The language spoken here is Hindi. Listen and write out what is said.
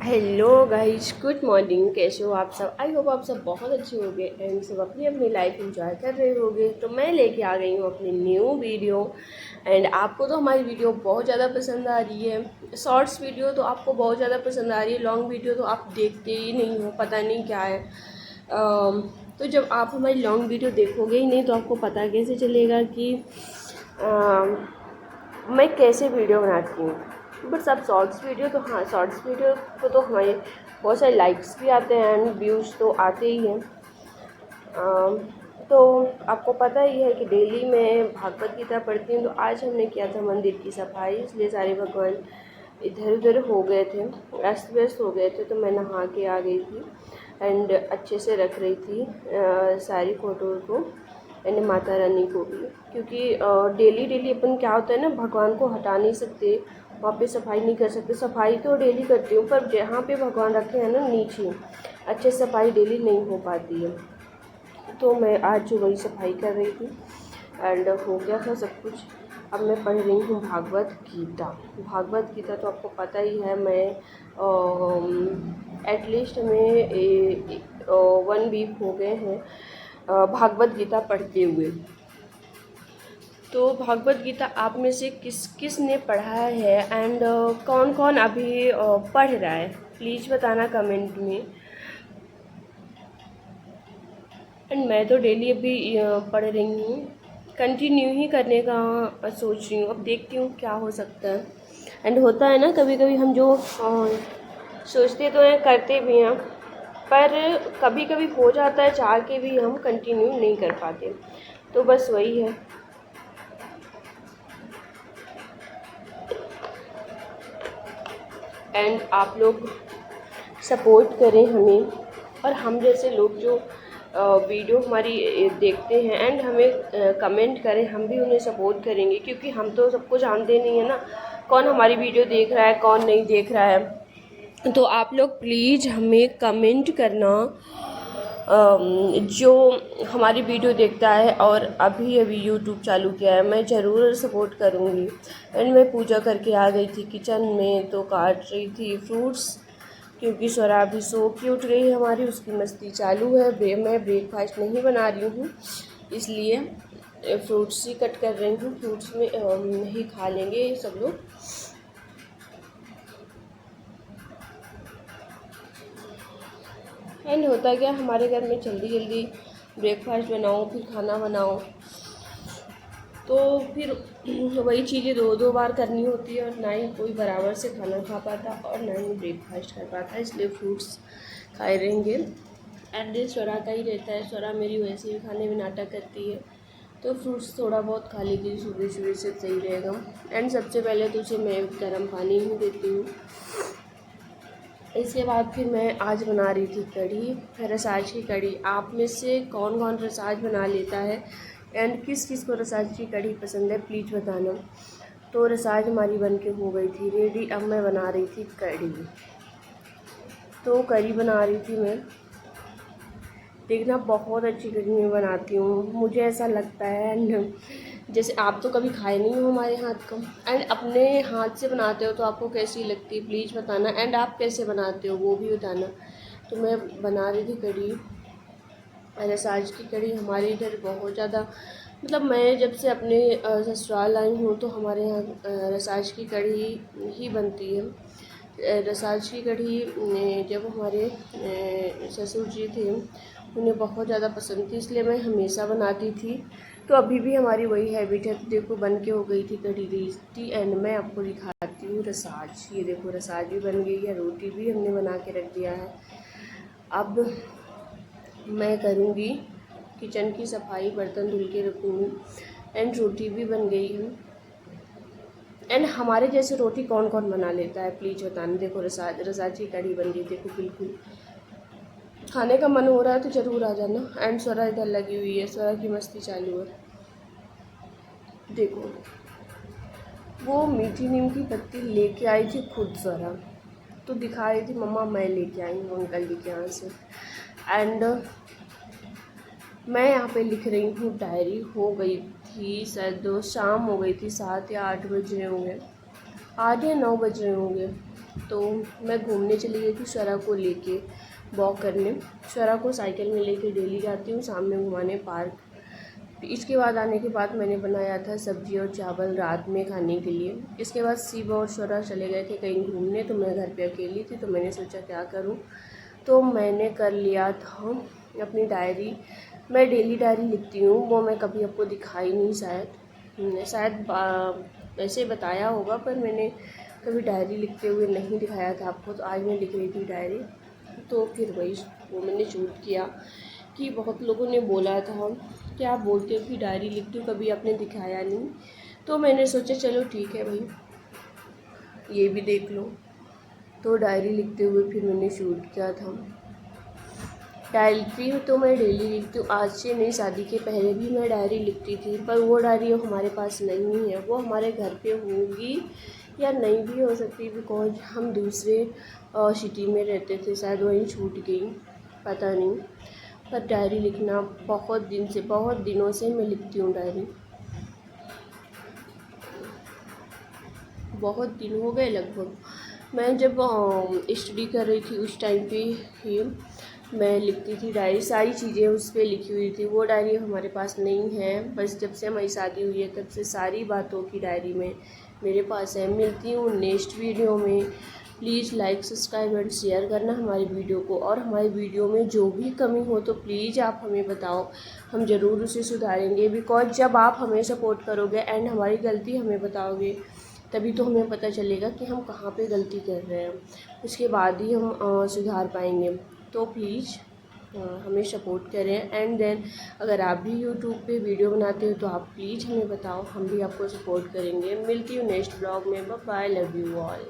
Hello guys, good morning. कैसे हो आप सब? आई होप आप सब बहुत अच्छे होंगे एंड सब अपनी अपनी लाइफ एंजॉय कर रहे होंगे। तो मैं लेके आ गई हूँ अपनी न्यू वीडियो एंड आपको तो हमारी वीडियो बहुत ज़्यादा पसंद आ रही है। शॉर्ट्स वीडियो तो आपको बहुत ज़्यादा पसंद आ रही है, लॉन्ग वीडियो तो आप देखते ही नहीं हो, पता नहीं क्या है। तो जब आप हमारी लॉन्ग वीडियो देखोगे ही नहीं तो आपको पता कैसे चलेगा कि मैं कैसे वीडियो बनाती हूँ। बट सब शॉर्ट्स वीडियो तो हाँ, शॉर्ट्स वीडियो को तो हमारे बहुत सारे लाइक्स भी आते हैं एंड व्यूज़ तो आते ही हैं। तो आपको पता ही है कि डेली मैं भागवत गीता पढ़ती हूँ। तो आज हमने किया था मंदिर की सफाई, इसलिए सारे भगवान इधर उधर हो गए थे, अस्त व्यस्त हो गए थे। तो मैं नहा के आ गई थी एंड अच्छे से रख रही थी सारी फ़ोटो को एंड माता रानी को भी, क्योंकि डेली डेली अपन क्या होता है ना, भगवान को हटा नहीं सकते, वहाँ पे सफाई नहीं कर सकते। सफाई तो डेली करती हूँ पर जहाँ पे भगवान रखे हैं ना नीचे, अच्छे से सफाई डेली नहीं हो पाती है। तो मैं आज जो वही सफाई कर रही थी एंड हो गया था सब कुछ। अब मैं पढ़ रही हूँ भागवत गीता। भागवत गीता तो आपको पता ही है, मैं एटलीस्ट हमें 1 वीक हो गए हैं भागवत गीता पढ़ते हुए। तो भागवत गीता आप में से किस किस ने पढ़ा है एंड कौन कौन अभी पढ़ रहा है, प्लीज़ बताना कमेंट में। एंड मैं तो डेली अभी पढ़ रही हूँ, कंटिन्यू ही करने का सोच रही हूँ। अब देखती हूँ क्या हो सकता है। एंड होता है ना, कभी कभी हम जो सोचते तो हैं, करते भी हैं, पर कभी कभी हो जाता है चाह के भी हम कंटिन्यू नहीं कर पाते। तो बस वही है। एंड आप लोग सपोर्ट करें हमें, और हम जैसे लोग जो वीडियो हमारी देखते हैं एंड हमें कमेंट करें, हम भी उन्हें सपोर्ट करेंगे, क्योंकि हम तो सबको जानते नहीं है ना, कौन हमारी वीडियो देख रहा है कौन नहीं देख रहा है। तो आप लोग प्लीज़ हमें कमेंट करना जो हमारी वीडियो देखता है और अभी अभी यूट्यूब चालू किया है, मैं ज़रूर सपोर्ट करूँगी। एंड मैं पूजा करके आ गई थी किचन में, तो काट रही थी फ्रूट्स, क्योंकि स्वरा भी सो के उठ गई है हमारी, उसकी मस्ती चालू है। मैं ब्रेकफास्ट नहीं बना रही हूँ, इसलिए फ्रूट्स ही कट कर रही हूँ। फ्रूट्स में ही खा लेंगे सब लोग। एंड होता क्या, हमारे घर में जल्दी जल्दी ब्रेकफास्ट बनाओ फिर खाना बनाओ, तो फिर वही चीज़ें 2 बार करनी होती है, और ना ही कोई बराबर से खाना खा पाता और ना ही ब्रेकफास्ट कर पाता, इसलिए फ्रूट्स खाए रहेंगे। एंड स्वरा का ही रहता है, स्वरा मेरी वैसे ही खाने में नाटक करती है, तो फ्रूट्स थोड़ा बहुत खा लेगी सुबह सुबह से, सही रहेगा। एंड सबसे पहले तो उसे मैं गर्म पानी ही देती हूँ। इसके बाद फिर मैं आज बना रही थी कढ़ी, रसाज की कढ़ी। आप में से कौन कौन रसाज बना लेता है एंड किस किस को रसाज की कढ़ी पसंद है, प्लीज़ बताना। तो रसाज हमारी बन के हो गई थी रेडी। अब मैं बना रही थी कढ़ी। तो कढ़ी बना रही थी मैं, देखना बहुत अच्छी कढ़ी मैं बनाती हूँ, मुझे ऐसा लगता है। एंड जैसे आप तो कभी खाए नहीं हो हमारे हाथ का, एंड अपने हाथ से बनाते हो तो आपको कैसी लगती है प्लीज़ बताना। एंड आप कैसे बनाते हो वो भी बताना। तो मैं बना रही थी कढ़ी, रसाज की कढ़ी। हमारे इधर बहुत ज़्यादा, मतलब मैं जब से अपने ससुराल आई हूँ तो हमारे यहाँ रसाज की कढ़ी ही बनती है। रसाज की कढ़ी जब हमारे ससुर जी थे उन्हें बहुत ज़्यादा पसंद थी, इसलिए मैं हमेशा बनाती थी। तो अभी भी हमारी वही हैबिट है। तो देखो बन के हो गई थी कढ़ी टेस्टी। एंड मैं आपको दिखाती हूँ रसाज। ये देखो रसाज भी बन गई है, रोटी भी हमने बना के रख दिया है। अब मैं करूँगी किचन की सफाई, बर्तन धुल के रखूँगी। एंड रोटी भी बन गई है। एंड हमारे जैसे रोटी कौन कौन बना लेता है प्लीज़ बताना। देखो रसाज की कढ़ी बन गई, देखो बिल्कुल खाने का मन हो रहा है तो ज़रूर आ जाना। एंड स्वरा इधर लगी हुई है, स्वरा की मस्ती चालू है। देखो वो मीठी नीम की पत्ती लेके आई थी खुद स्वरा, तो दिखा रही थी मम्मा मैं लेके आई हूँ अंकल जी के यहाँ से। एंड मैं यहाँ पे लिख रही हूँ डायरी। हो गई थी शायद शाम हो गई थी, 7 या 8 बज रहे होंगे, 8 या 9 बज रहे होंगे। तो मैं घूमने चली गई थी स्वरा को लेके वॉक करने। स्वरा को साइकिल में लेके डेली जाती हूँ शाम में घुमाने पार्क। इसके बाद आने के बाद मैंने बनाया था सब्ज़ी और चावल रात में खाने के लिए। इसके बाद शिवा और स्वरा चले गए थे कहीं घूमने, तो मैं घर पे अकेली थी, तो मैंने सोचा क्या करूँ, तो मैंने कर लिया था अपनी डायरी। मैं डेली डायरी लिखती हूँ, वो मैं कभी आपको दिखाई नहीं, शायद वैसे बताया होगा, पर मैंने कभी डायरी लिखते हुए नहीं दिखाया था आपको। तो आज मैं लिख रही थी डायरी, तो फिर वही वो मैंने शूट किया कि बहुत लोगों ने बोला था कि आप बोलते हो कि डायरी लिखती हो, कभी आपने दिखाया नहीं। तो मैंने सोचा चलो ठीक है भाई, ये भी देख लो। तो डायरी लिखते हुए फिर मैंने शूट किया था। डायरी तो मैं डेली लिखती हूँ, आज से नहीं, शादी के पहले भी मैं डायरी लिखती थी, पर वो डायरी हमारे पास नहीं है। वो हमारे घर पे होगी या नहीं भी हो सकती, बिकॉज हम दूसरे सिटी में रहते थे, शायद वहीं छूट गई, पता नहीं। पर डायरी लिखना बहुत दिनों से मैं लिखती हूँ डायरी। बहुत दिन हो गए लगभग। मैं जब स्टडी कर रही थी उस टाइम पे ही मैं लिखती थी डायरी, सारी चीज़ें उस पर लिखी हुई थी। वो डायरी हमारे पास नहीं है, बस जब से हमारी शादी हुई है तब से सारी बातों की डायरी में मेरे पास है। मिलती हूँ नेक्स्ट वीडियो में। Please like subscribe and share करना हमारी वीडियो को, और हमारी वीडियो में जो भी कमी हो तो प्लीज़ आप हमें बताओ, हम ज़रूर उसे सुधारेंगे। बिकॉज जब आप हमें सपोर्ट करोगे एंड हमारी गलती हमें बताओगे, तभी तो हमें पता चलेगा कि हम कहाँ पे गलती कर रहे हैं, उसके बाद ही हम सुधार पाएंगे। तो प्लीज़ हमें सपोर्ट करें। एंड देन अगर आप भी यूट्यूब पे वीडियो बनाते हो तो आप प्लीज़ हमें बताओ, हम भी आपको सपोर्ट करेंगे। मिलती हूँ नेक्स्ट ब्लॉग में। Bye bye, love you all.